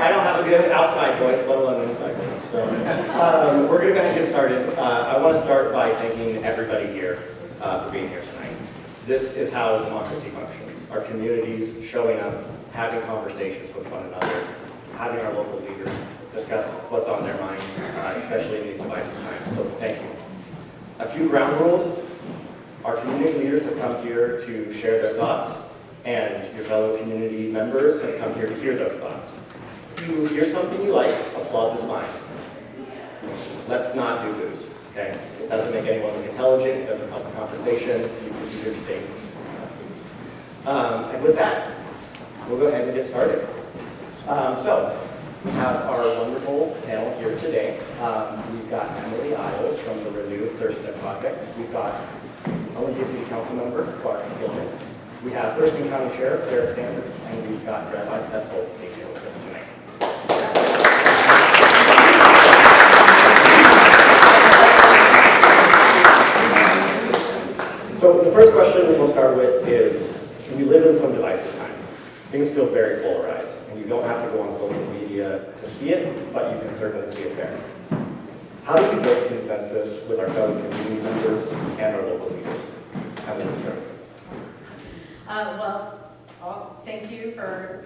I don't have a good outside voice, let alone an inside voice. So we're going to go ahead and get started. I want to start by thanking everybody here for being here tonight. This is how democracy functions. Our communities showing up, having conversations with one another, having our local leaders discuss what's on their minds, especially in these divisive times. So thank you. A few ground rules. Our community leaders have come here to share their thoughts, and your fellow community members have come here to hear those thoughts. If you hear something you like, applause is fine. Let's not do booze, okay? It doesn't make anyone look intelligent, it doesn't help the conversation, you can do your statement. And with that, we'll go ahead and get started. So, we have our wonderful panel here today. We've got Emily Iles from the Renewed Thurston Project. We've got Olympia City Council Member Gilman. We have Thurston County Sheriff Derek Sanders, and we've got Rabbi Seth Goldstein here with us tonight. So the first question we'll start with is, we live in some divisive times. Things feel very polarized, and you don't have to go on social media to see it, but you can certainly see it there. How do we build consensus with our fellow community members and our local leaders? How do we start? Well, thank you for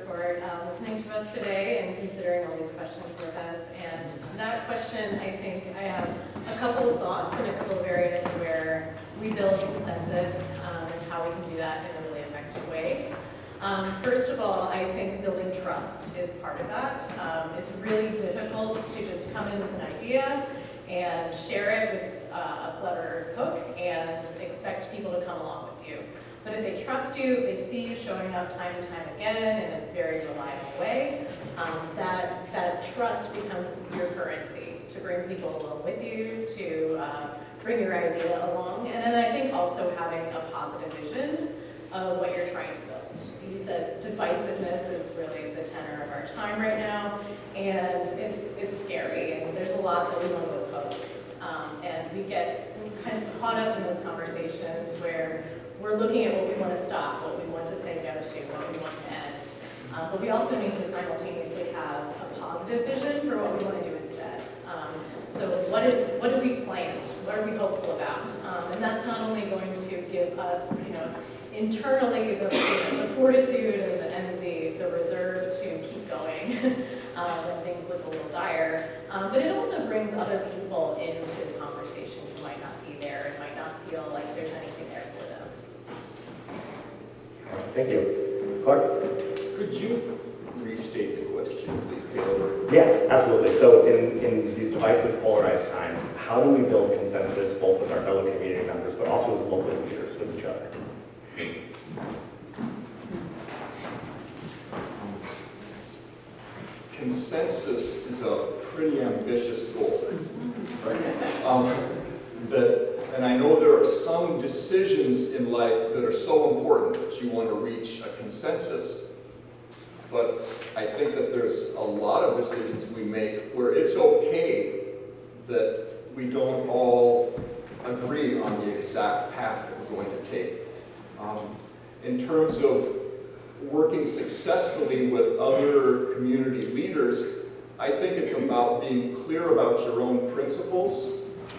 listening to us today and considering all these questions with us. And to that question, I think I have a couple of thoughts and a couple of areas where we build consensus and how we can do that in a really effective way. First of all, I think building trust is part of that. It's really difficult to just come in with an idea and share it with a clever hook and expect people to come along with you. But if they trust you, if they see you showing up time and time again in a very reliable way, that trust becomes your currency to bring people along with you, to bring your idea along. And then I think also having a positive vision of what you're trying to build. You said divisiveness is really the tenor of our time right now, and it's scary, and there's a lot that we want to oppose. And we get kind of caught up in those conversations where we're looking at what we want to stop, what we want to say no to, what we want to end. But we also need to simultaneously have a positive vision for what we want to do instead. So what do we plant? What are we hopeful about? And that's not only going to give us, internally the fortitude and the reserve to keep going when things look a little dire, but it also brings other people into the conversation who might not be there and might not feel like there's anything there for them. Thank you. Clark? Could you restate the question, please, Caleb? Yes, absolutely. So in these divisive, polarized times, how do we build consensus both with our fellow community members, but also as local leaders with each other? Consensus is a pretty ambitious goal, right? And I know there are some decisions in life that are so important that you want to reach a consensus, but I think that there's a lot of decisions we make where it's okay that we don't all agree on the exact path that we're going to take. In terms of working successfully with other community leaders, I think it's about being clear about your own principles,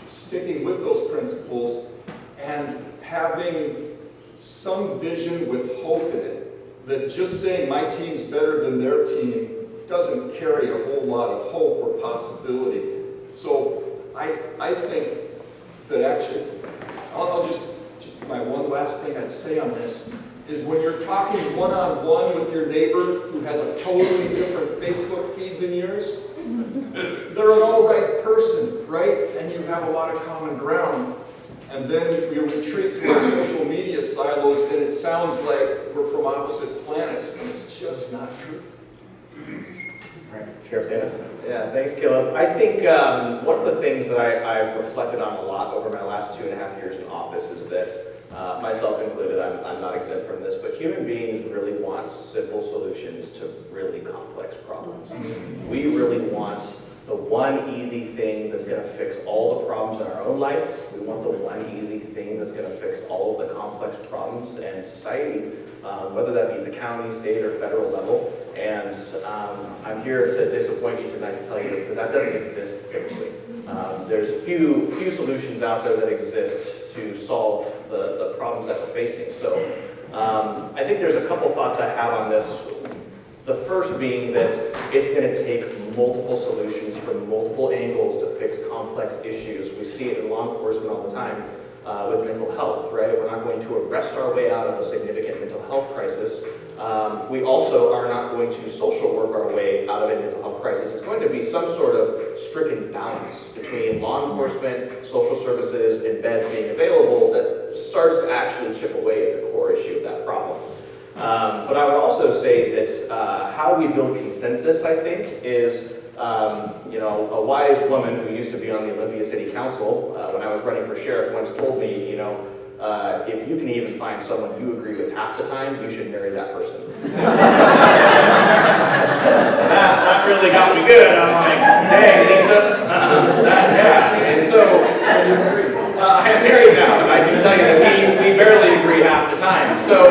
sticking with those principles, and having some vision with hope in it. That just saying my team's better than their team doesn't carry a whole lot of hope or possibility. So I think that actually, I'll just my one last thing I'd say on this is when you're talking one-on-one with your neighbor who has a totally different Facebook feed than yours, they're an all-right person, right? And you have a lot of common ground. And then you retreat to our social media silos, and it sounds like we're from opposite planets, and it's just not true. Right. Sheriff Sanders. Yeah, thanks, Caleb. I think one of the things that I've reflected on a lot over my last 2.5 years in office is that, myself included, I'm not exempt from this, but human beings really want simple solutions to really complex problems. We really want the one easy thing that's going to fix all the problems in our own life. We want the one easy thing that's going to fix all of the complex problems in society, whether that be the county, state, or federal level. And I'm here to disappoint you tonight to tell you that that doesn't exist typically. There's few solutions out there that exist to solve the problems that we're facing. So I think there's a couple thoughts I have on this. The first being that it's going to take multiple solutions from multiple angles to fix complex issues. We see it in law enforcement all the time with mental health, right? We're not going to arrest our way out of a significant mental health crisis. We also are not going to social work our way out of a mental health crisis. It's going to be some sort of stricken balance between law enforcement, social services, and beds being available that starts to actually chip away at the core issue of that problem. But I would also say that how we build consensus, I think, is a wise woman who used to be on the Olympia City Council when I was running for sheriff once told me, if you can even find someone you agree with half the time, you should marry that person. that really got me good. I'm like, hey, Lisa, yeah. And so I am married now, and I can tell you that we barely agree half the time. So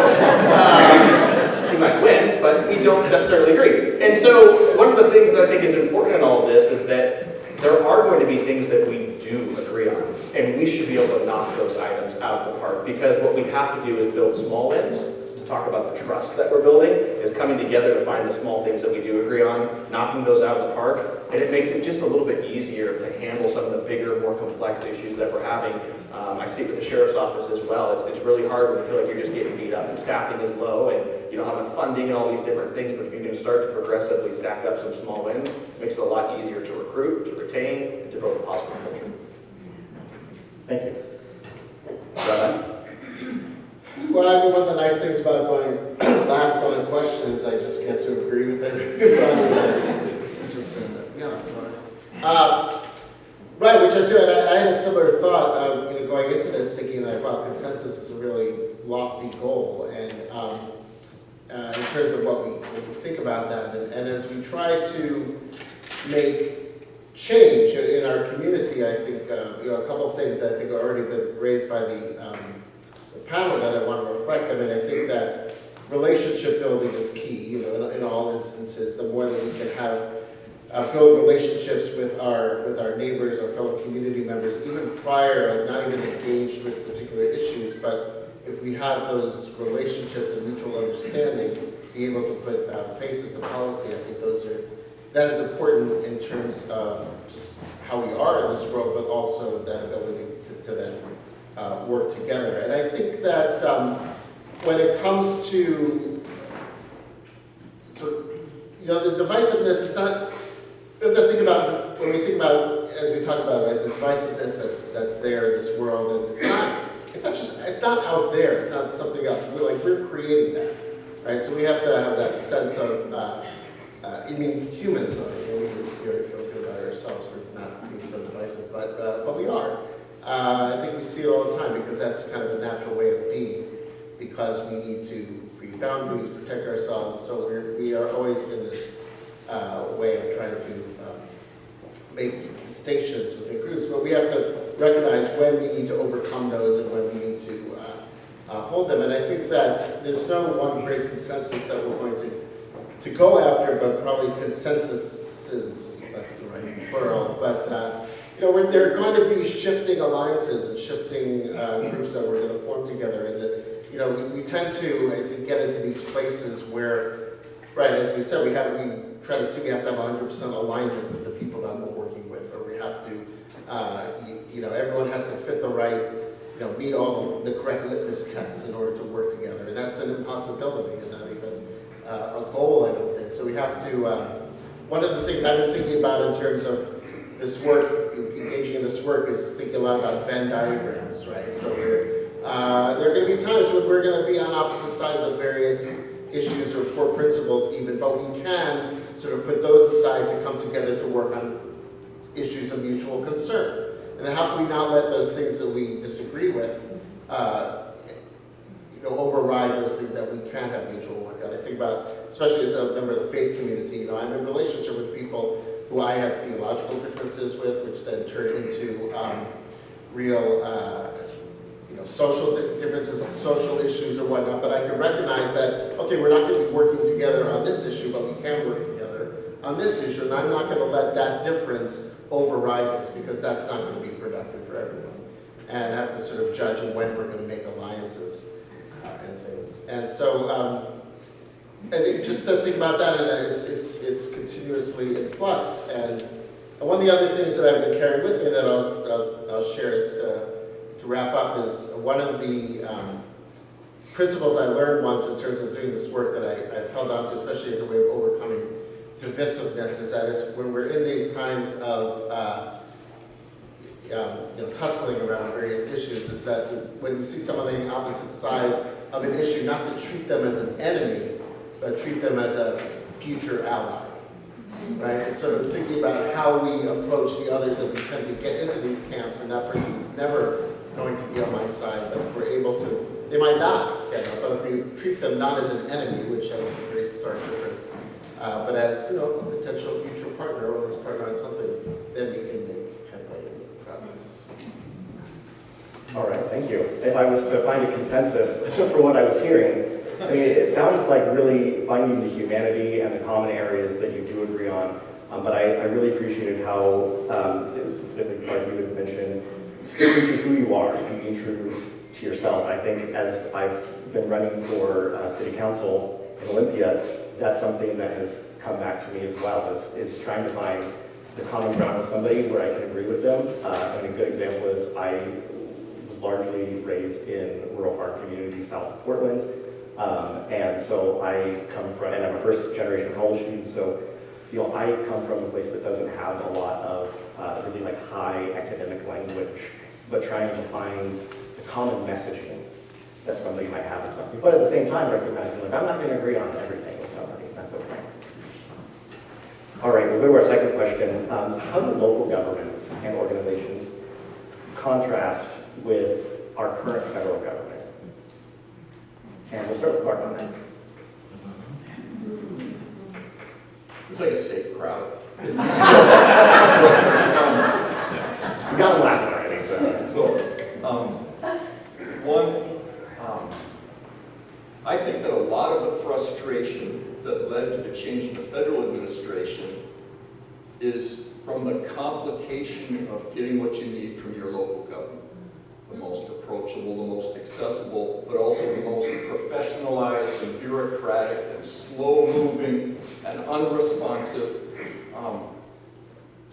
she might win, but we don't necessarily agree. And so one of the things that I think is important in all of this is that there are going to be things that we do agree on, and we should be able to knock those items out of the park, because what we have to do is build small wins. To talk about the trust that we're building is coming together to find the small things that we do agree on, knocking those out of the park, and it makes it just a little bit easier to handle some of the bigger, more complex issues that we're having. I see it with the sheriff's office as well. It's really hard when you feel like you're just getting beat up and staffing is low and you don't have enough funding and all these different things, but if you can start to progressively stack up some small wins, it makes it a lot easier to recruit, to retain, and to build a positive culture. Thank you. Rabbi? Well, I mean, one of the nice things about going last on a question is I just get to agree with everybody. Right, which I do, and I had a similar thought, going into this, thinking like, wow, consensus is a really lofty goal, and in terms of what we think about that, and as we try to make change in our community, I think, a couple of things that I think have already been raised by the panel that I want to reflect on, and I think that relationship building is key, in all instances. The more that we can have build relationships with our neighbors, our fellow community members, even prior, not even engaged with particular issues, but if we have those relationships and mutual understanding, being able to put faces to policy, I think that is important in terms of just how we are in this world, but also that ability to then work together. And I think that when it comes to the divisiveness is not. When we think about, as we talk about, right, the divisiveness that's there in this world, and it's not out there. It's not something else. We're creating that, right? So we have to have that sense of, humans are. We feel good about ourselves for not being so divisive, but we are. I think we see it all the time because that's kind of a natural way of being. Because we need to create boundaries, protect ourselves. So we are always in this way of trying to make distinctions within groups, but we have to recognize when we need to overcome those and when we need to hold them. And I think that there's no one great consensus that we're going to go after, but probably consensus is, that's the right plural, but there are going to be shifting alliances and shifting groups that we're going to form together. And we tend to, I think, get into these places where, right, as we said, we try to see we have to have 100% alignment with the people that we're working with, or we have to, everyone has to fit the right, meet all the correct litmus tests in order to work together, and that's an impossibility, and not even a goal, I don't think. So we have to. One of the things I've been thinking about in terms of this work, engaging in this work, is thinking a lot about Venn diagrams, right? So there are going to be times when we're going to be on opposite sides of various issues or core principles even, but we can sort of put those aside to come together to work on issues of mutual concern. And then how can we not let those things that we disagree with, override those things that we can have mutual work on. I think about, especially as a member of the faith community, I'm in a relationship with people who I have theological differences with, which then turn into real, social differences on social issues or whatnot, but I can recognize that, okay, we're not going to be working together on this issue, but we can work together on this issue, and I'm not going to let that difference override this, because that's not going to be productive for everyone. And have to sort of judge when we're going to make alliances and things. And so, I think just to think about that, and it's continuously in flux. And one of the other things that I've been carrying with me that I'll share is, to wrap up, is one of the principles I learned once in terms of doing this work that I've held on to, especially as a way of overcoming divisiveness, is that when we're in these times of tussling around various issues, is that when you see someone on the opposite side of an issue, not to treat them as an enemy, but treat them as a future ally, right? And sort of thinking about how we approach the others, and we tend to get into these camps, and that person is never going to be on my side, but if we're able to, they might not get up, but if we treat them not as an enemy, which has a very stark difference, but as, a potential future partner, or as partner on something, then we can make headway in the progress. All right, thank you. If I was to find a consensus for what I was hearing, I mean, it sounds like really finding the humanity and the common areas that you do agree on, but I really appreciated how, specifically part you had mentioned, sticking to who you are and being true to yourself. I think as I've been running for city council in Olympia, that's something that has come back to me as well, is trying to find the common ground with somebody where I can agree with them. And a good example is I was largely raised in rural farm community south of Portland. And so I come from, and I'm a first generation college student, so I come from a place that doesn't have a lot of really like high academic language, but trying to find the common messaging that somebody might have with something. But at the same time, recognizing like I'm not going to agree on everything with somebody, that's okay. All right, we'll go to our second question. How do local governments and organizations contrast with our current federal government? And we'll start with Mark on that. It's like a safe crowd. You got them laughing already, I think that a lot of the frustration that led to the change in the federal administration is from the complication of getting what you need from your local government. The most approachable, the most accessible, but also the most professionalized and bureaucratic and slow-moving and unresponsive.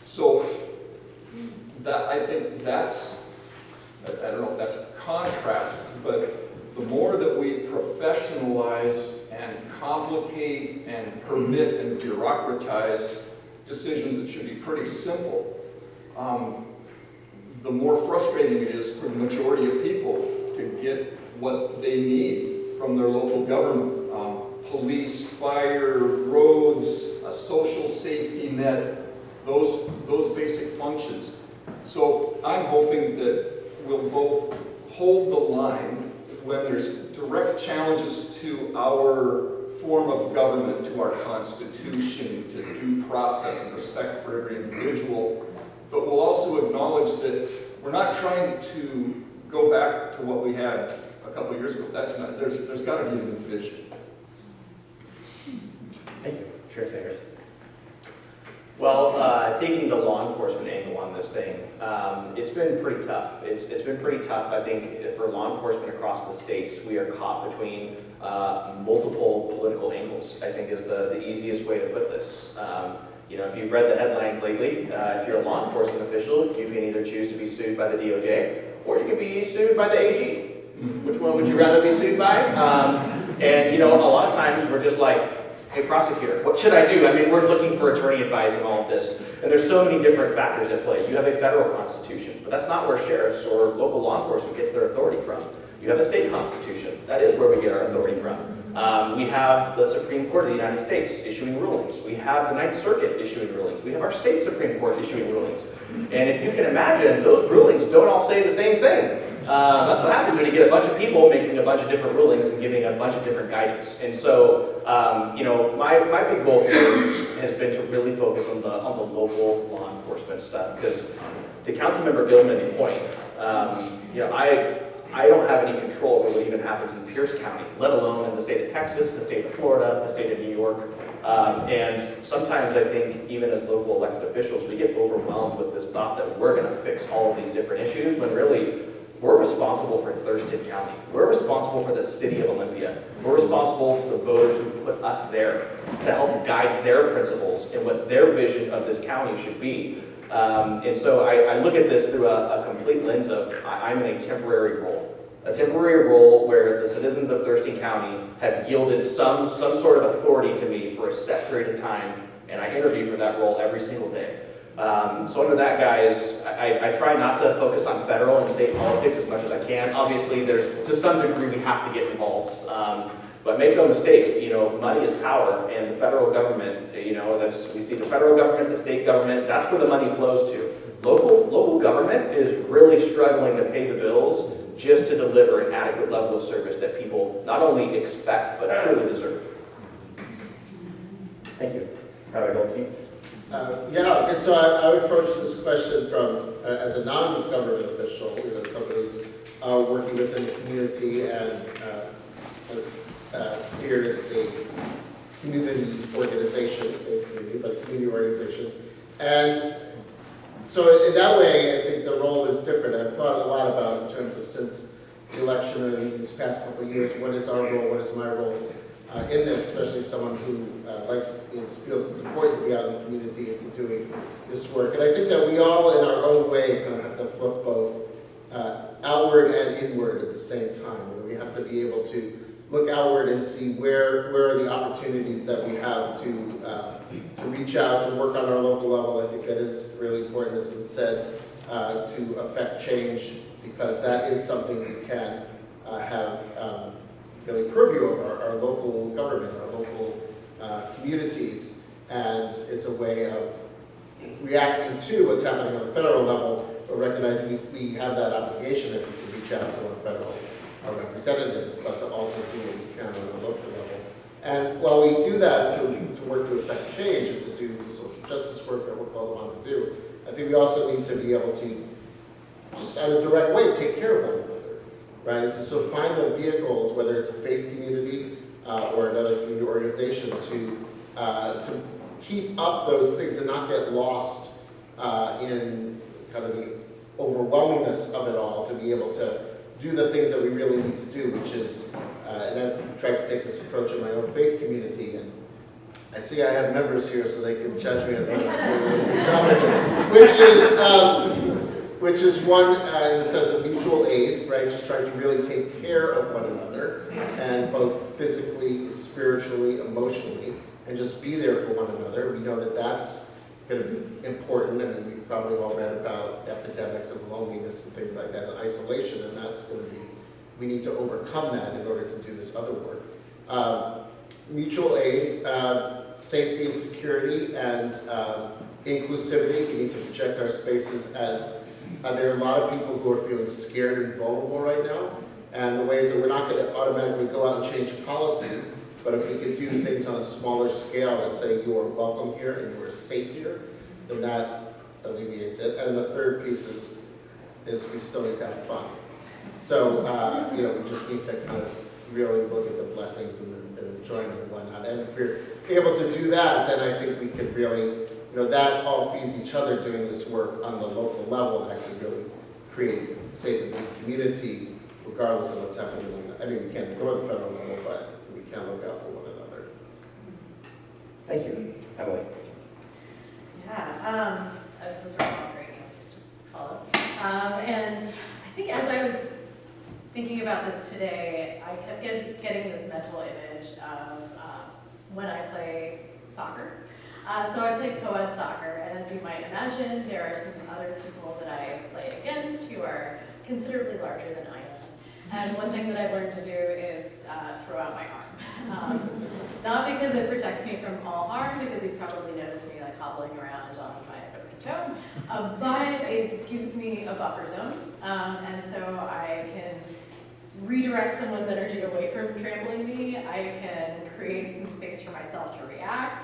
So that I think that's, I don't know if that's a contrast, but the more that we professionalize and complicate and permit and bureaucratize decisions that should be pretty simple, the more frustrating it is for the majority of people to get what they need from their local government. Police, fire, roads, a social safety net, those basic functions. So I'm hoping that we'll both hold the line when there's direct challenges to our form of government, to our Constitution, to due process and respect for every individual, but we'll also acknowledge that we're not trying to go back to what we had a couple of years ago. That's not, there's got to be a new vision. Thank you. Sheriff Sanders. Well, taking the law enforcement angle on this thing, it's been pretty tough. It's been pretty tough, I think, for law enforcement across the states. We are caught between multiple political angles, I think is the easiest way to put this. If you've read the headlines lately, if you're a law enforcement official, you can either choose to be sued by the DOJ, or you can be sued by the AG. Which one would you rather be sued by? And a lot of times we're just like, hey, prosecutor, what should I do? I mean, we're looking for attorney advice and all of this, and there's so many different factors at play. You have a federal constitution, but that's not where sheriffs or local law enforcement gets their authority from. You have a state constitution. That is where we get our authority from. We have the Supreme Court of the United States issuing rulings. We have the Ninth Circuit issuing rulings. We have our state Supreme Court issuing rulings. And if you can imagine, those rulings don't all say the same thing. That's what happens when you get a bunch of people making a bunch of different rulings and giving a bunch of different guidance. And so, my big goal here has been to really focus on the local law enforcement stuff. Because to Councilmember Gilman's point, I don't have any control over what even happens in Pierce County, let alone in the state of Texas, the state of Florida, the state of New York. And sometimes I think even as local elected officials, we get overwhelmed with this thought that we're going to fix all of these different issues, when really we're responsible for Thurston County. We're responsible for the city of Olympia. We're responsible to the voters who put us there to help guide their principles and what their vision of this county should be. And so I look at this through a complete lens of I'm in a temporary role. A temporary role where the citizens of Thurston County have yielded some sort of authority to me for a set period of time, and I interview for that role every single day. So under that, guys, I try not to focus on federal and state politics as much as I can. Obviously, to some degree, we have to get involved. But make no mistake, money is power, and the federal government, we see the federal government, the state government, that's where the money flows to. Local government is really struggling to pay the bills just to deliver an adequate level of service that people not only expect, but truly deserve. Thank you. Rabbi Goldstein? Yeah, and so I would approach this question from, as a non-government official, somebody who's working within the community and steers a community organization, but a community organization. And so in that way, I think the role is different. I've thought a lot about in terms of since the election and these past couple of years, what is our role, what is my role in this, especially someone who feels it's important to be out in the community and to doing this work. And I think that we all, in our own way, kind of have to look both outward and inward at the same time. We have to be able to look outward and see where are the opportunities that we have to reach out, to work on our local level. I think that is really important, as has been said, to affect change, because that is something we can have really purview over our local government, our local communities, and it's a way of reacting to what's happening on the federal level, but recognizing we have that obligation if we can reach out to our federal representatives, but to also do what we can on the local level. And while we do that to work to affect change and to do the social justice work that we're called on to do, I think we also need to be able to, just in a direct way, take care of one another, right? And to so find the vehicles, whether it's a faith community or another community organization, to keep up those things and not get lost in kind of the overwhelmingness of it all, to be able to do the things that we really need to do, which is, and I've tried to take this approach in my own faith community, and I see I have members here so they can judge me on which is one in the sense of mutual aid, right? Just trying to really take care of one another, and both physically, spiritually, emotionally, and just be there for one another. We know that that's going to be important. I mean, we've probably all read about epidemics of loneliness and things like that, and isolation, and that's going to be, we need to overcome that in order to do this other work. Mutual aid, safety and security, and inclusivity. We need to project our spaces as, there are a lot of people who are feeling scared and vulnerable right now, and the ways that we're not going to automatically go out and change policy, but if we could do things on a smaller scale and say you are welcome here and you are safe here, then that alleviates it. And the third piece is we still need to have fun. So, we just need to kind of really look at the blessings and enjoyment and whatnot. And if we're able to do that, then I think we could really, that all feeds each other doing this work on the local level that can really create safe and good community, regardless of what's happening. I mean, we can't go to the federal level, but we can look out for one another. Thank you. Emily? Yeah, those are all great answers to follow. And I think as I was thinking about this today, I kept getting this mental image of when I play soccer. So I play co-ed soccer, and as you might imagine, there are some other people that I play against who are considerably larger than I am. And one thing that I've learned to do is throw out my arm. Not because it protects me from all harm, because you probably noticed me like hobbling around on my broken toe, but it gives me a buffer zone, and so I can redirect someone's energy away from trampling me. I can create some space for myself to react,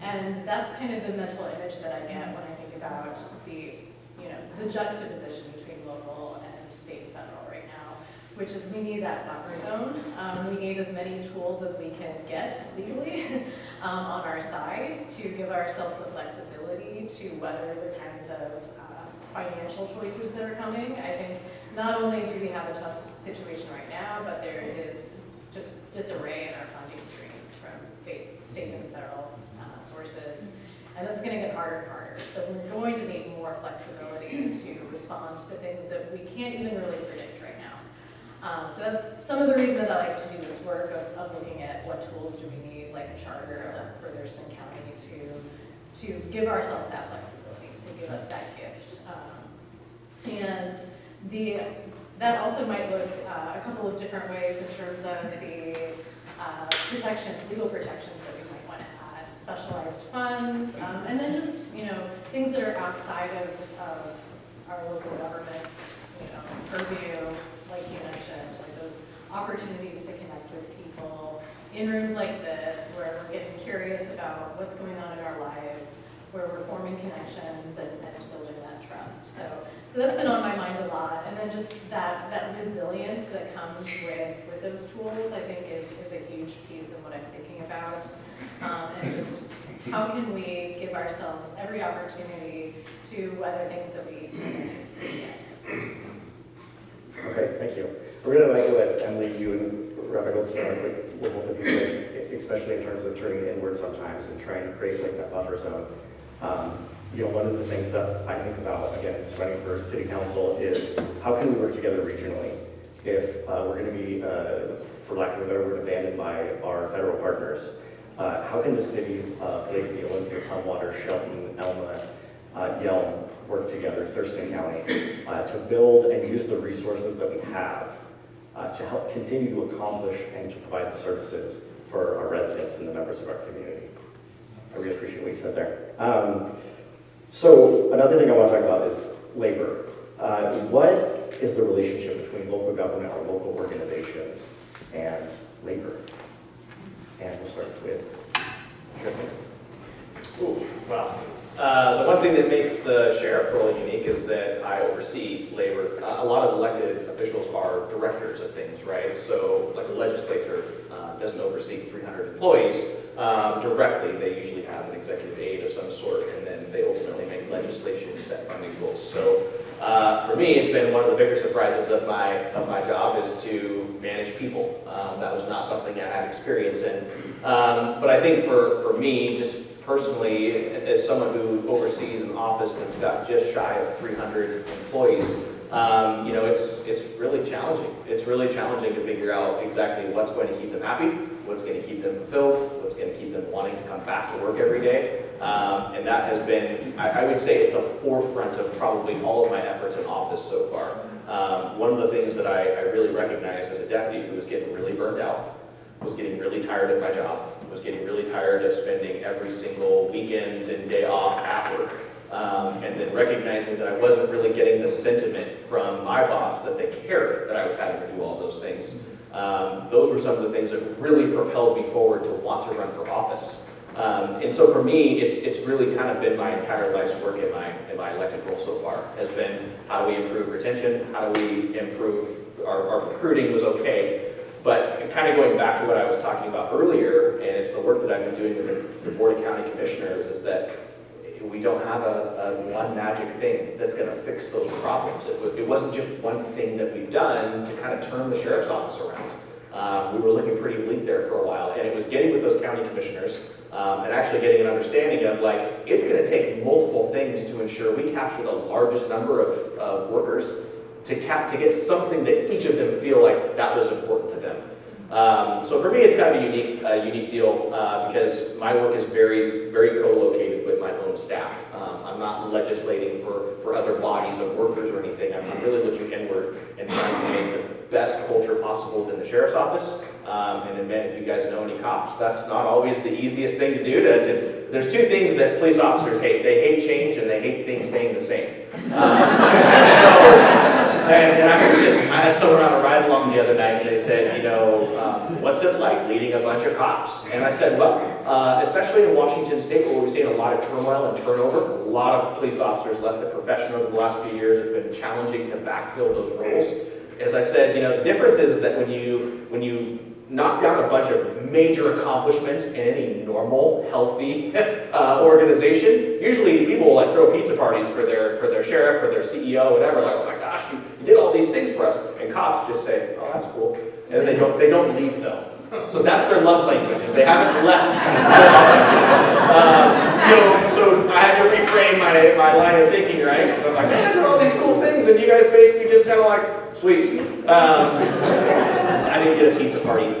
and that's kind of the mental image that I get when I think about the juxtaposition between local and state and federal right now. which is we need that buffer zone. We need as many tools as we can get legally on our side to give ourselves the flexibility to weather the kinds of financial choices that are coming. I think not only do we have a tough situation right now, but there is just disarray in our funding streams from state and federal sources. And that's going to get harder and harder. So we're going to need more flexibility to respond to things that we can't even really predict right now. So that's some of the reason that I like to do this work of looking at what tools do we need, like a charter for Thurston County, to give ourselves that flexibility, to give us that gift. And that also might look a couple of different ways in terms of the protections, legal protections that we might want to add, specialized funds, and then just, things that are outside of our local government's, purview, like you mentioned, like those opportunities to connect with people in rooms like this, where we're getting curious about what's going on in our lives, where we're forming connections and building that trust. So that's been on my mind a lot. And then just that resilience that comes with those tools, I think is a huge piece of what I'm thinking about. And just how can we give ourselves every opportunity to weather things that we can't anticipate yet. Okay, thank you. We're going to let Emily, you and Rabbi Goldstein, what both of you say, especially in terms of turning inward sometimes and trying to create like that buffer zone. One of the things that I think about, again, is running for city council is how can we work together regionally if we're going to be, for lack of a better word, abandoned by our federal partners. How can the cities of Lacey, Olympia, Tumwater, Shelton, Elma, Yelm work together, Thurston County, to build and use the resources that we have to help continue to accomplish and to provide the services for our residents and the members of our community? I really appreciate what you said there. So another thing I want to talk about is labor. What is the relationship between local government or local organizations and labor? And we'll start with Ooh, wow. The one thing that makes the sheriff role unique is that I oversee labor. A lot of elected officials are directors of things, right? So like a legislator doesn't oversee 300 employees directly. They usually have an executive aide of some sort, and then they ultimately make legislation and set funding goals. So for me, it's been one of the bigger surprises of my job is to manage people. That was not something I had experience in. But I think for me, just personally, as someone who oversees an office that's got just shy of 300 employees, it's really challenging. It's really challenging to figure out exactly what's going to keep them happy, what's going to keep them fulfilled, what's going to keep them wanting to come back to work every day. And that has been, I would say, at the forefront of probably all of my efforts in office so far. One of the things that I really recognized as a deputy who was getting really burnt out, was getting really tired of my job, was getting really tired of spending every single weekend and day off at work. And then recognizing that I wasn't really getting the sentiment from my boss that they cared that I was having to do all those things. Those were some of the things that really propelled me forward to want to run for office. And so for me, it's really kind of been my entire life's work in my elected role so far, has been how do we improve retention, how do we improve, our recruiting was okay, but kind of going back to what I was talking about earlier, and it's the work that I've been doing with the Board of County Commissioners, is that we don't have a one magic thing that's going to fix those problems. It wasn't just one thing that we've done to kind of turn the sheriff's office around. We were looking pretty bleak there for a while, and it was getting with those county commissioners and actually getting an understanding of, like, it's going to take multiple things to ensure we capture the largest number of workers to get something that each of them feel like that was important to them. So for me, it's kind of a unique deal because my work is very, very co-located with my own staff. I'm not legislating for other bodies of workers or anything. I'm really looking inward and trying to make the best culture possible within the sheriff's office. And admit, if you guys know any cops, that's not always the easiest thing to do. There's two things that police officers hate. They hate change and they hate things staying the same. And I had someone on a ride along the other night, and they said, what's it like leading a bunch of cops? And I said, well, especially in Washington State, where we've seen a lot of turmoil and turnover, a lot of police officers left the profession over the last few years. It's been challenging to backfill those roles. As I said, the difference is that when you knock down a bunch of major accomplishments in any normal, healthy organization, usually people will like throw pizza parties for their sheriff or their CEO, whatever. Like, oh my gosh, you did all these things for us. And cops just say, oh, that's cool, and they don't leave though. So that's their love language, is they haven't left. So I had to reframe my line of thinking, right? So I'm like, man, I did all these cool things, and you guys basically just kind of like, sweet. I didn't get a pizza party.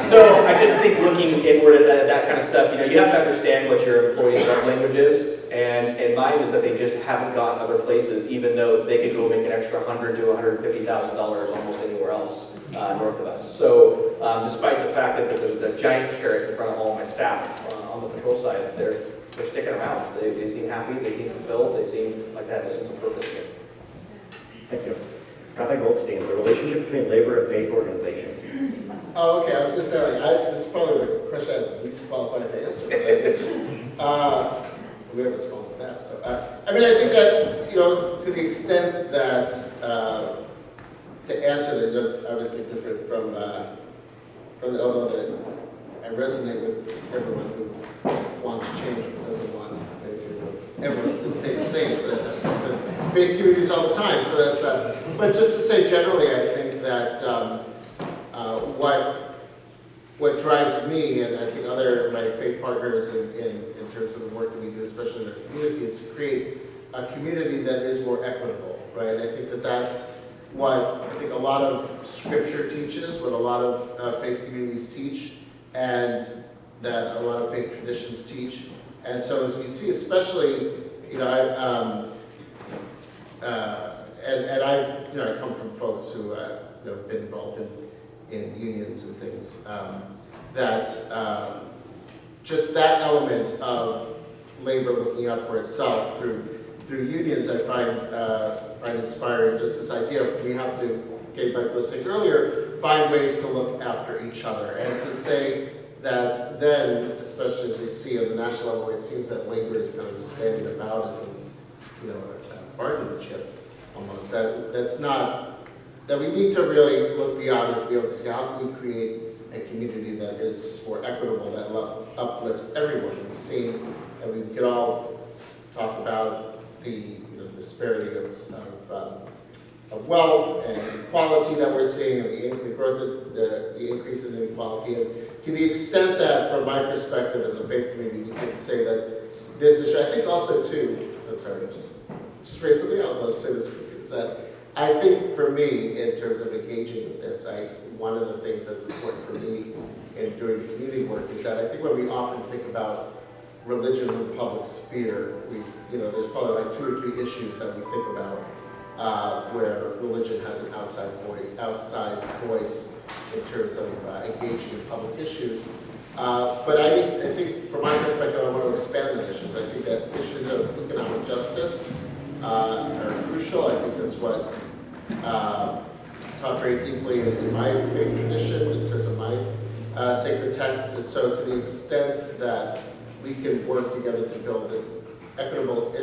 So I just think looking inward at that kind of stuff, you have to understand what your employees' love language is, and mine is that they just haven't gone other places, even though they could go make an extra $100,000 to $150,000 almost anywhere else north of us. So despite the fact that there's a giant carrot in front of all my staff on the patrol side, they're sticking around. They seem happy, they seem fulfilled, they seem like they have a sense of purpose here. Thank you. Rabbi Goldstein, the relationship between labor and faith organizations. Oh, okay, I was going to say, this is probably the question I'm least qualified to answer. But we have a small staff, so. I think that, to the extent that, to answer that, obviously different from the, although that I resonate with everyone who wants change but doesn't want everyone's to stay the same, so that's faith communities all the time, so that's, but just to say generally, I think that what drives me, and I think other my faith partners in terms of the work that we do, especially in our community, is to create a community that is more equitable, right? I think that that's what I think a lot of scripture teaches, what a lot of faith communities teach, and that a lot of faith traditions teach. And so as we see, especially, I come from folks who have been involved in unions and things, just that element of labor looking out for itself through unions, I find inspiring. Just this idea of we have to, getting back to what I was saying earlier, find ways to look after each other, and to say that then, especially as we see at the national level, it seems that labor is kind of just bandied about as a bargainsmanship almost. That's not, that we need to really look beyond it to be able to see how can we create a community that is more equitable, that uplifts everyone. We've seen, and we could all talk about the disparity of wealth and equality that we're seeing, and the growth of the increase in inequality. And to the extent that, from my perspective as a faith community, we can say that this is, I think also too, I'm sorry, just raise something else, I'll just say this, is that I think for me, in terms of engaging with this, one of the things that's important for me in doing the community work is that I think when we often think about religion in the public sphere, there's probably like 2 or 3 issues that we think about where religion has an outsized voice in terms of engaging in public issues. But I think, from my perspective, I want to expand the issues. I think that issues of economic justice are crucial. I think that's what taught very deeply in my faith tradition in terms of my sacred texts. And so to the extent that we can work together to build an equitable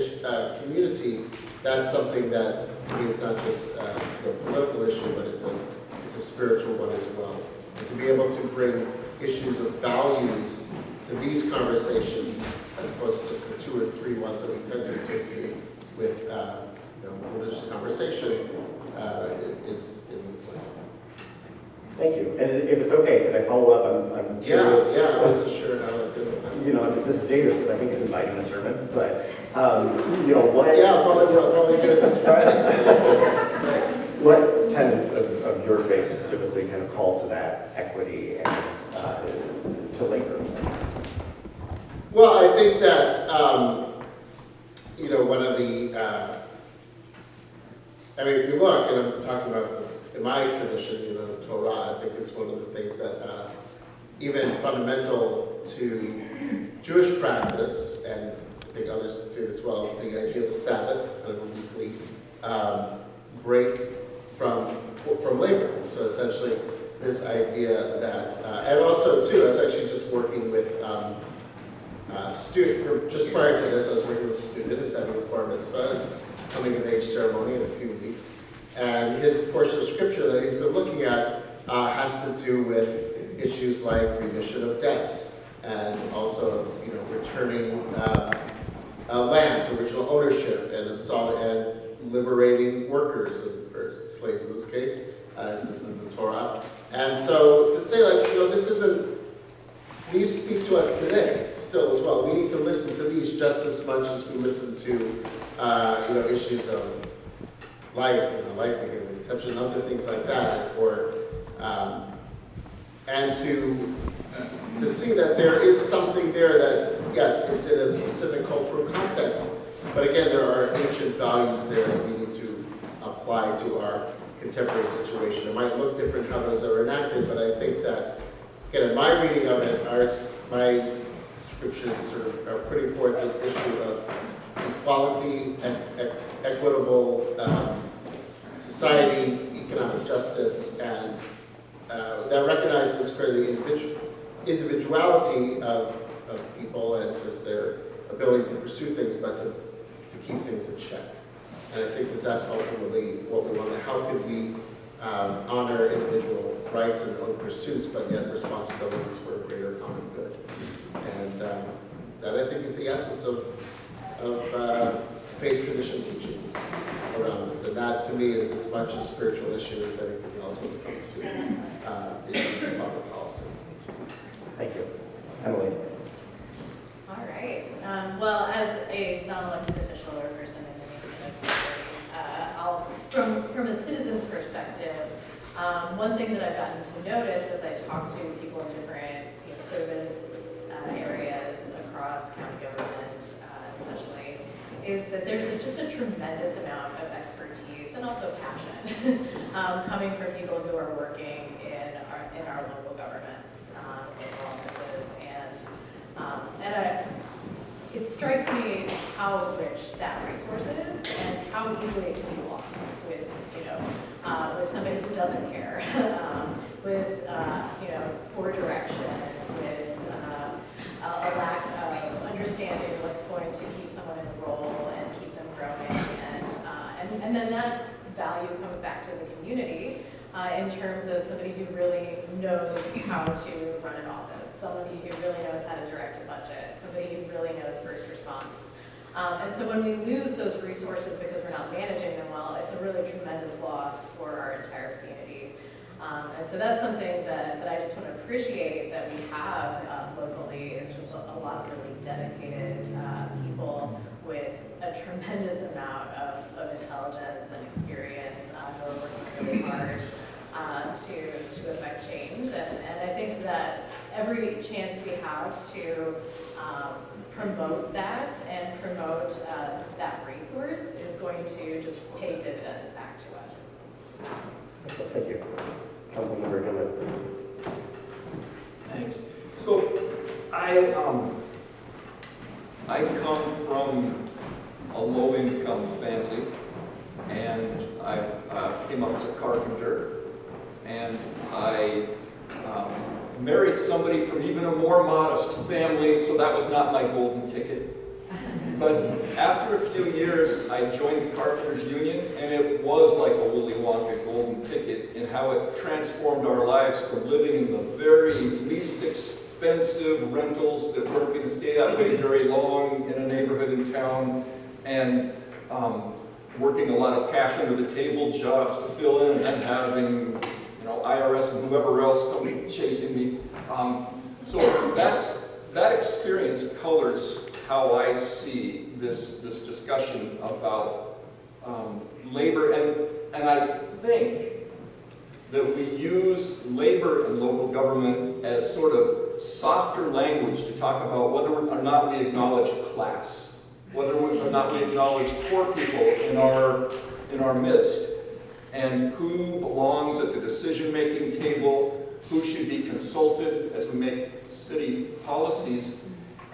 community, that's something that to me is not just a political issue, but it's a spiritual one as well. And to be able to bring issues of values to these conversations, as opposed to just the 2 or 3 ones that we tend to associate with religious conversation, is important. Thank you. And if it's okay, can I follow up? I'm curious. Yeah, I wasn't sure how to do it. This is dangerous because I think it's inviting a sermon, but what? Yeah, I'll probably do it this Friday. That's great. What tenets of your faith specifically kind of call to that equity and to labor? Well, I think that one of the if you look, and I'm talking about in my tradition, the Torah, I think it's one of the things that even fundamental to Jewish practice, and I think others would say this as well, is the idea of the Sabbath, kind of a weekly break from labor. So essentially, this idea that, and also too, I was actually just working with just prior to this, I was working with a student who's having his bar mitzvah, his coming of age ceremony in a few weeks. And his portion of scripture that he's been looking at has to do with issues like remission of debts and also, returning land to original ownership and liberating workers, or slaves in this case, as is in the Torah. And so to say, this these speak to us today still as well. We need to listen to these just as much as we listen to, issues of life and the life begins with conception and other things like that, and to see that there is something there that, yes, it's in a specific cultural context, but again, there are ancient values there that we need to apply to our contemporary situation. It might look different how those are enacted, but I think that, again, in my reading of it, my scriptures are putting forth the issue of equality, equitable society, economic justice, and that recognizes clearly individuality of people and their ability to pursue things, but to keep things in check. And I think that that's ultimately what we want. How could we honor individual rights and own pursuits, but yet responsibilities for a greater common good? And that, I think, is the essence of faith tradition teachings around this. And that, to me, is as much a spiritual issue as anything else when it comes to issues of public policy. Thank you. Emily. All right. Well, as a non-elected official or person in the from a citizen's perspective, one thing that I've gotten to notice as I talk to people in different service areas across county government, especially, is that there's just a tremendous amount of expertise and also passion coming from people who are working in our local governments, local offices, and it strikes me how rich that resource is and how easily it can be lost with with somebody who doesn't care, with poor direction, with a lack of understanding what's going to keep someone in the role and keep them growing, and then that value comes back to the community in terms of somebody who really knows how to run an office, somebody who really knows how to direct a budget, somebody who really knows first response. And so when we lose those resources because we're not managing them well, it's a really tremendous loss for our entire community. And so that's something that I just want to appreciate that we have locally, is just a lot of really dedicated people with a tremendous amount of intelligence and experience who are working really hard to affect change. And I think that every chance we have to promote that and promote that resource is going to just pay dividends back to us. Excellent. Thank you. Councilmember Gilman. Thanks. So I come from a low-income family, and I came up as a carpenter, and I married somebody from even a more modest family, so that was not my golden ticket. But after a few years, I joined the Carpenters Union, and it was like a Willy Wonka golden ticket in how it transformed our lives from living in the very least expensive rentals that weren't going to stay that way very long in a neighborhood in town, and working a lot of cash under the table jobs to fill in, and then having IRS and whoever else come chasing me. So that experience colors how I see this discussion about labor, and I think that we use labor and local government as sort of softer language to talk about whether or not we acknowledge class, whether or not we acknowledge poor people in our midst, and who belongs at the decision-making table, who should be consulted as we make city policies.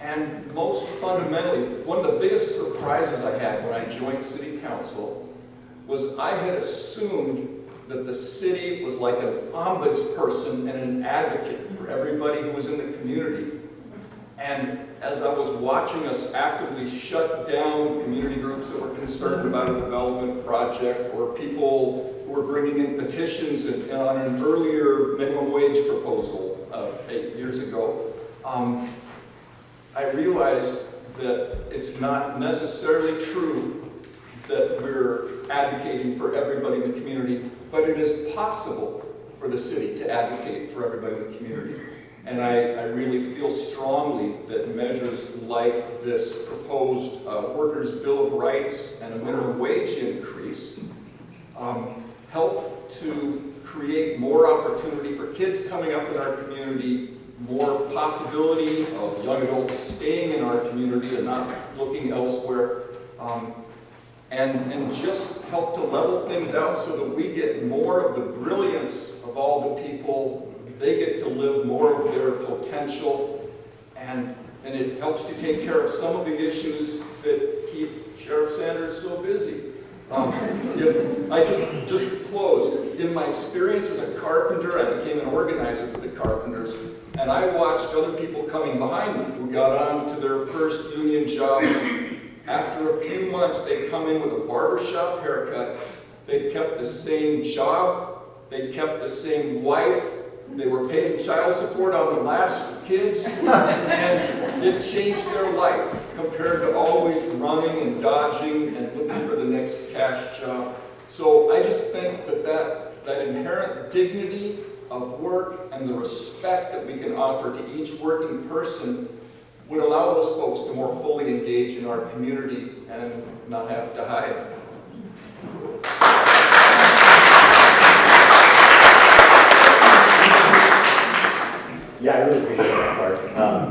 And most fundamentally, one of the biggest surprises I had when I joined city council was I had assumed that the city was like an ombudsperson and an advocate for everybody who was in the community. And as I was watching us actively shut down community groups that were concerned about a development project, or people who were bringing in petitions and on an earlier minimum wage proposal 8 years ago, I realized that it's not necessarily true that we're advocating for everybody in the community, but it is possible for the city to advocate for everybody in the community. And I really feel strongly that measures like this proposed Workers' Bill of Rights and a minimum wage increase help to create more opportunity for kids coming up in our community, more possibility of young adults staying in our community and not looking elsewhere, and just help to level things out so that we get more of the brilliance of all the people. They get to live more of their potential, and it helps to take care of some of the issues that keep Sheriff Sanders so busy. I just closed. In my experience as a carpenter, I became an organizer for the carpenters, and I watched other people coming behind me who got on to their first union job. After a few months, they'd come in with a barbershop haircut. They kept the same job. They kept the same wife. They were paying child support on the last kids, and it changed their life compared to always running and dodging and looking for the next cash job. So I just think that inherent dignity of work and the respect that we can offer to each working person would allow those folks to more fully engage in our community and not have to hide. Yeah, I really appreciate that part.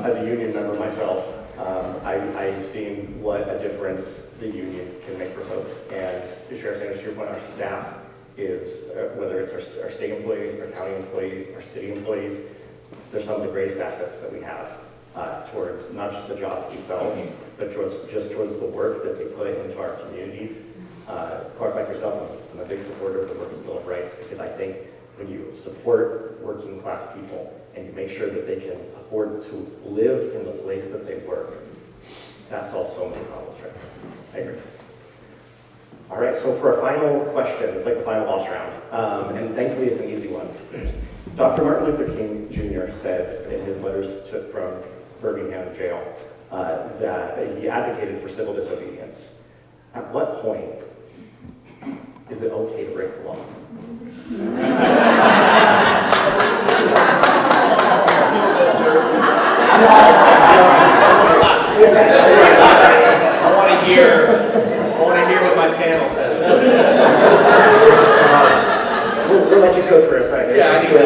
As a union member myself, I've seen what a difference the union can make for folks. And Sheriff Sanders, to your point, our staff is, whether it's our state employees, our county employees, our city employees, they're some of the greatest assets that we have towards not just the jobs themselves, but towards the work that they put into our communities. Clark, like yourself, I'm a big supporter of the Workers' Bill of Rights, because I think when you support working class people and you make sure that they can afford to live in the place that they work, that solves so many problems, right? I agree. All right, so for our final question, it's like the final boss round, and thankfully it's an easy one. Dr. Martin Luther King Jr. said in his letters from Birmingham jail that he advocated for civil disobedience. At what point is it okay to break the law? I want to hear what my panel says. We'll let you cook for a second. Yeah, I need to.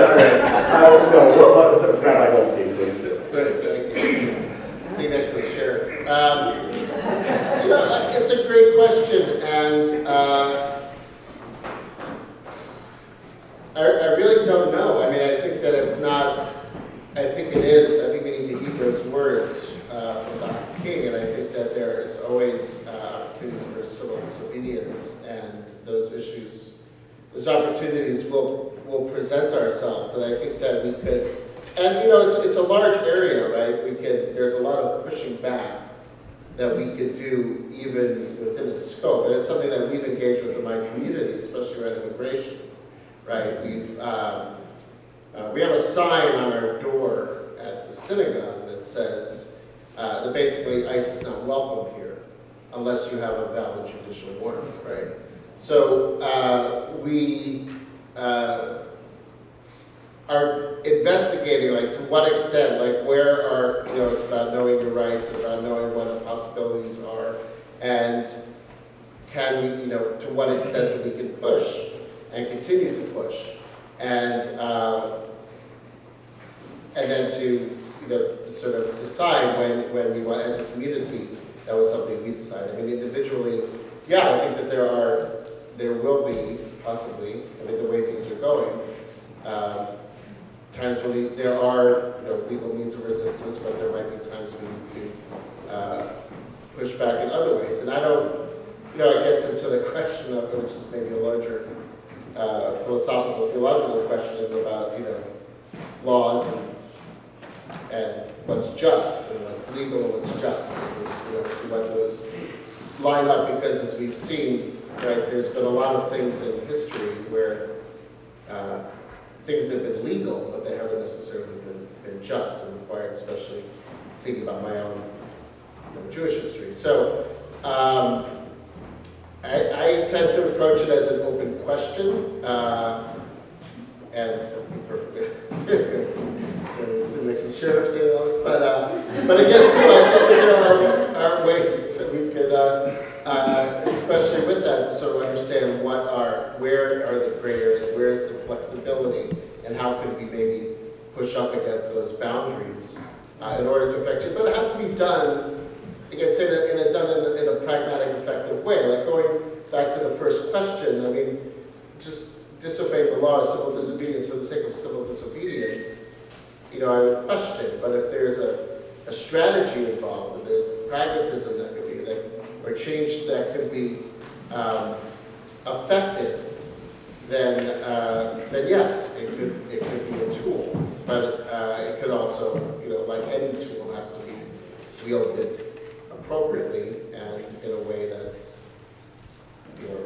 No, let's Rabbi Goldstein, please. Good, thank you. See you next to the sheriff. It's a great question, and I really don't know. I mean, I think that it's not, I think it is. I think we need to heed those words from Dr. King, and I think that there is always opportunities for civil disobedience, and those issues, those opportunities will present ourselves, and I think that we could, and it's a large area, right? There's a lot of pushing back that we could do even within the scope, and it's something that we've engaged with in my community, especially around immigration, right? We have a sign on our door at the synagogue that says that basically ICE is not welcome here unless you have a valid judicial warrant, right? So we are investigating, like, to what extent, like, where are, it's about knowing your rights, about knowing what the possibilities are, and can we, to what extent we can push and continue to push, and then to, sort of decide when we want, as a community, that was something we decided. I mean, individually, yeah, I think that there will be, possibly, the way things are going, times when there are, legal means of resistance, but there might be times we need to push back in other ways. And I don't, it gets into the question of, which is maybe a larger philosophical, theological question about, laws and what's just and what's legal and what's just. It was, too much was lined up because, as we've seen, right, there's been a lot of things in history where things have been legal, but they haven't necessarily been just and required, especially thinking about my own Jewish history. So I tend to approach it as an open question, and be perfectly serious. So makes the sheriff say all this, but again, too, I think that there are ways that we could, especially with that, to sort of understand where are the gray areas, where is the flexibility, and how could we maybe push up against those boundaries in order to affect you. But it has to be done. Again, say that done in a pragmatic, effective way. Like going back to the first question, I mean, just disobeying the law, civil disobedience for the sake of civil disobedience, I would question. But if there's a strategy involved, and there's pragmatism that could be, or change that could be affected, then yes, it could be a tool. But it could also, like any tool, has to be wielded appropriately and in a way that's,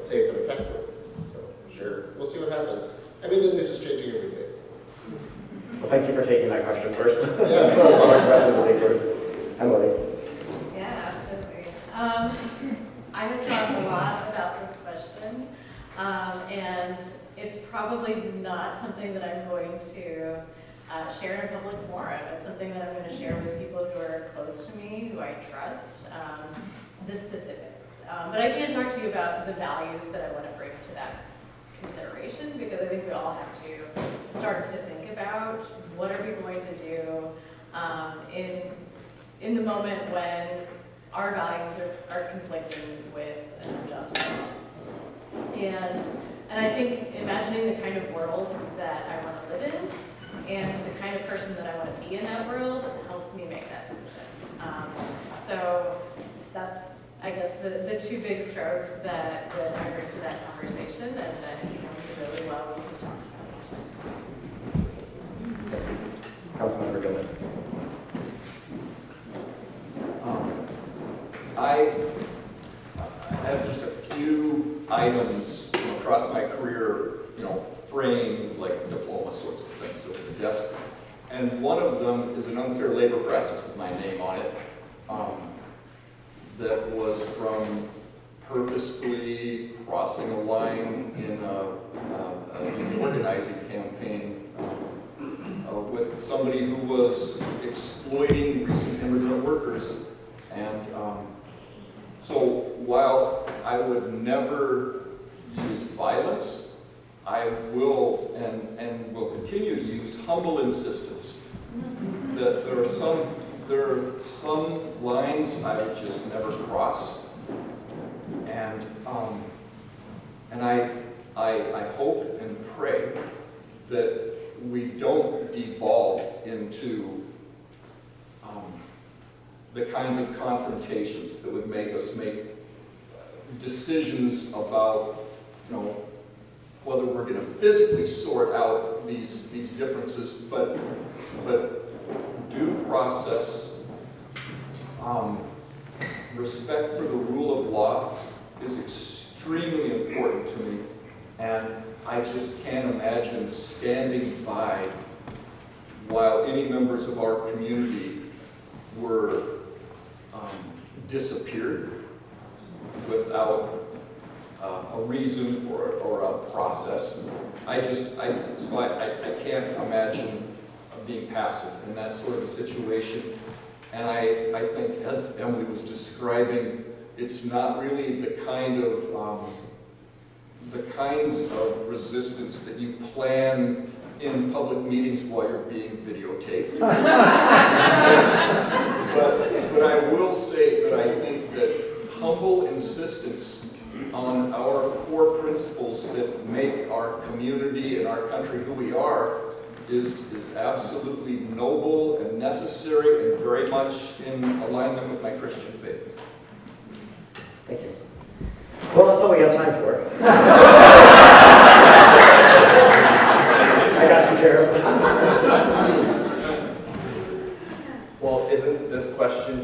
safe and effective. So, sure, we'll see what happens. I mean, the news is changing every day. Well, thank you for taking that question first. Yeah. So it's always better to take first. Emily. Yeah, absolutely. I have thought a lot about this question, and it's probably not something that I'm going to share in a public forum. It's something that I'm going to share with people who are close to me, who I trust, the specifics. But I can talk to you about the values that I want to bring to that consideration, because I think we all have to start to think about what are we going to do in the moment when our values are conflicting with an unjust law. And I think imagining the kind of world that I want to live in and the kind of person that I want to be in that world helps me make that decision. So that's, I guess, the two big strokes that I bring to that conversation, and that really well we can talk about. Councilmember Gilman. I have just a few items across my career, framed like diploma sorts of things over the desk. And one of them is an unfair labor practice with my name on it, that was from purposefully crossing a line in an organizing campaign with somebody who was exploiting recent immigrant workers. And so while I would never use violence, I will and will continue to use humble insistence. That there are some lines I would just never cross, and I hope and pray that we don't devolve into the kinds of confrontations that would make us make decisions about, whether we're going to physically sort out these differences, but due process, respect for the rule of law is extremely important to me, and I just can't imagine standing by while any members of our community were disappeared without a reason or a process. I can't imagine being passive in that sort of a situation. And I think, as Emily was describing, it's not really the kinds of resistance that you plan in public meetings while you're being videotaped. but I will say that I think that humble insistence on our core principles that make our community and our country who we are is absolutely noble and necessary and very much in alignment with my Christian faith. Thank you. Well, that's all we have time for. I got you, Sheriff. Well, isn't this question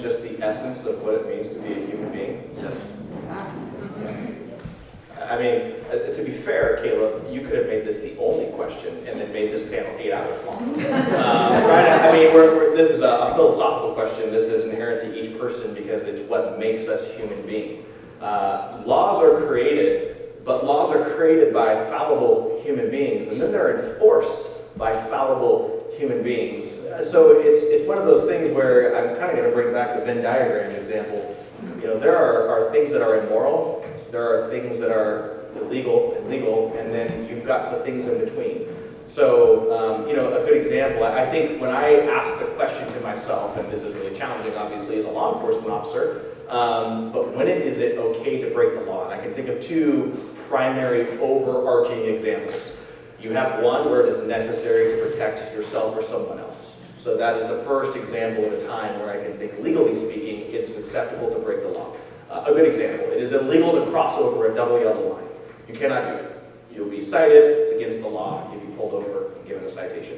I mean, to be fair, Caleb, you could have made this the only question and then made this panel 8 hours long. Right? I mean, this is a philosophical question. This is inherent to each person because it's what makes us human beings. Laws are created, but laws are created by fallible human beings, and then they're enforced by fallible human beings. So it's one of those things where I'm kind of going to bring back the Venn diagram example. You know, there are things that are immoral, there are things that are illegal and legal, and then you've got the things in between. So, you know, a good example, I think when I ask the question to myself, and this is really challenging, obviously, as a law enforcement officer, but when is it okay to break the law? And I can think of 2 primary overarching examples. You have one where it is necessary to protect yourself or someone else. So that is the first example of a time where I can think, legally speaking, it is acceptable to break the law. A good example, it is illegal to cross over a double yellow line. You cannot do it. You'll be cited, it's against the law, you'll be pulled over and given a citation.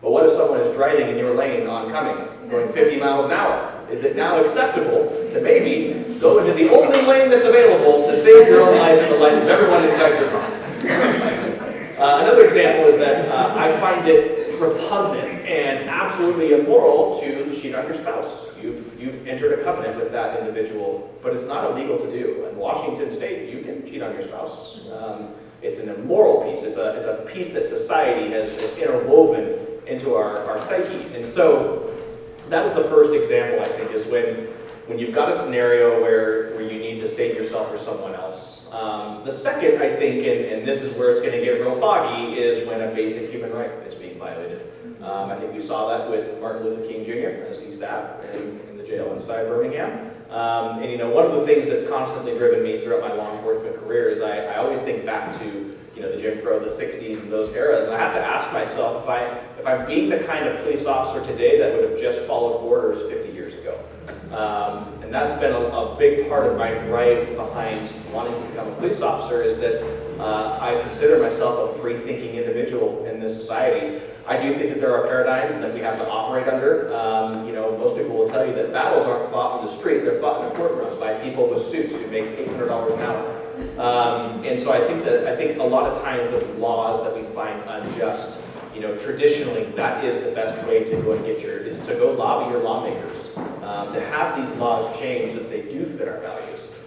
But what if someone is driving in your lane oncoming, going 50 miles an hour? Is it now acceptable to maybe go into the only lane that's available to save your own life and the life of everyone inside your car? Another example is that I find it repugnant and absolutely immoral to cheat on your spouse. You've entered a covenant with that individual, but it's not illegal to do. In Washington State, you can cheat on your spouse. It's an immoral piece. It's a piece that society has interwoven into our psyche. And so that is the first example, I think, is when you've got a scenario where you need to save yourself or someone else. The second, I think, and this is where it's going to get real foggy, is when a basic human right is being violated. I think we saw that with Martin Luther King Jr. as he sat in the jail inside Birmingham. And you know, one of the things that's constantly driven me throughout my law enforcement career is I always think back to, you know, the Jim Crow, the 60s, and those eras, and I have to ask myself if I'm being the kind of police officer today that would have just followed orders 50 years ago. And that's been a big part of my drive behind wanting to become a police officer, is that I consider myself a free-thinking individual in this society. I do think that there are paradigms that we have to operate under. You know, most people will tell you that battles aren't fought on the street, they're fought in a courtroom by people with suits who make $800 an hour. And so I think a lot of times with laws that we find unjust, you know, traditionally that is the best way to go and is to go lobby your lawmakers to have these laws change so that they do fit our values.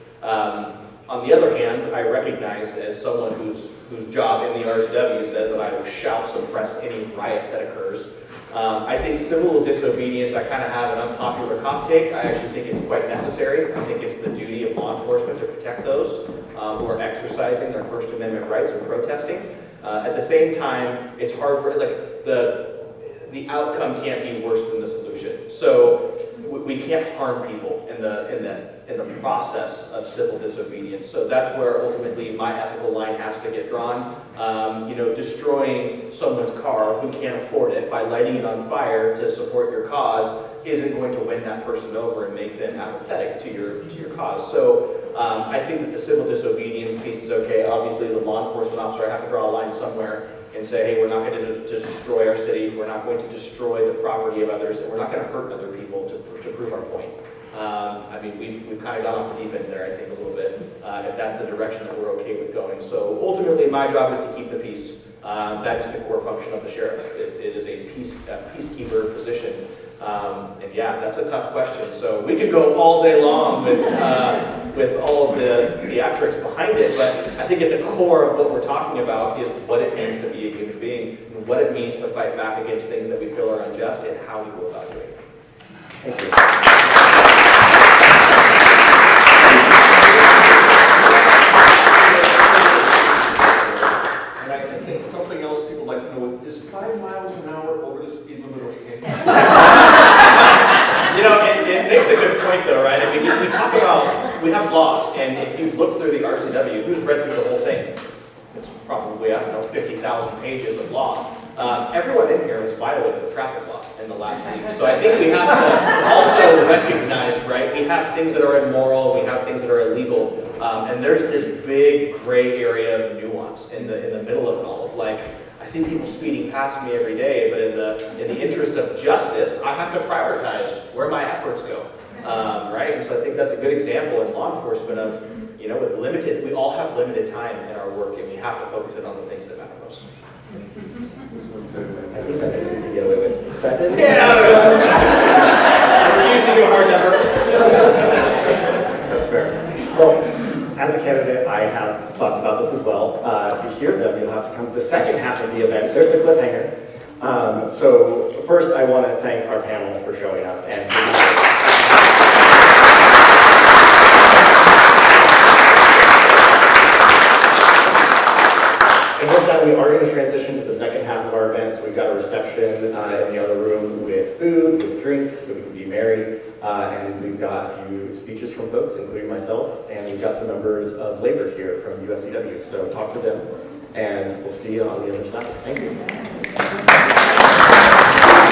On the other hand, I recognize as someone whose job in the RCW says that I shall suppress any riot that occurs. I think civil disobedience, I kind of have an unpopular cop take. I actually think it's quite necessary. I think it's the duty of law enforcement to protect those who are exercising their First Amendment rights or protesting. At the same time, it's hard for, like, the outcome can't be worse than the solution. So we can't harm people in the process of civil disobedience. So that's where ultimately my ethical line has to get drawn. You know, destroying someone's car who can't afford it by lighting it on fire to support your cause isn't going to win that person over and make them apathetic to your cause. So I think that the civil disobedience piece is okay. Obviously, the law enforcement officer, I have to draw a line somewhere and say, hey, we're not going to destroy our city, we're not going to destroy the property of others, and we're not going to hurt other people to prove our point. I mean, we've kind of gone off the deep end there, I think, a little bit, if that's the direction that we're okay with going. So ultimately, my job is to keep the peace. That is the core function of the sheriff. It is a peacekeeper position. And yeah, that's a tough question. So we could go all day long with all of the theatrics behind it, but I think at the core of what we're talking about is what it means to be a human being, and what it means to fight back against things that we feel are unjust, and how we go about doing it. Thank you. And I think something else people like to know is 5 miles an hour over the speed limit okay? You know, it makes a good point though, right? I mean, we talk about, we have laws, and if you've looked through the RCW, who's read through the whole thing? It's probably, I don't know, 50,000 pages of law. Everyone in here has violated the traffic law in the last week. So I think we have to also recognize, right, we have things that are immoral, we have things that are illegal, and there's this big gray area of nuance in the middle of it all, of like, I see people speeding past me every day, but in the interest of justice, I have to prioritize where my efforts go, right? And so I think that's a good example in law enforcement of, you know, with limited, we all have limited time in our work, and we have to focus it on the things that matter most. I think that makes me get away with 7. Yeah! I refuse to do a hard number. That's fair. Well, as a candidate, I have thoughts about this as well. To hear them, you'll have to come to the second half of the event. There's the cliffhanger. So first, I want to thank our panel for showing up and with that, we are going to transition to the second half of our event. So we've got a reception in the other room with food, with drink, so we can be merry. And we've got a few speeches from folks, including myself, and we've got some members of labor here from USCW. So talk to them, and we'll see you on the other side. Thank you.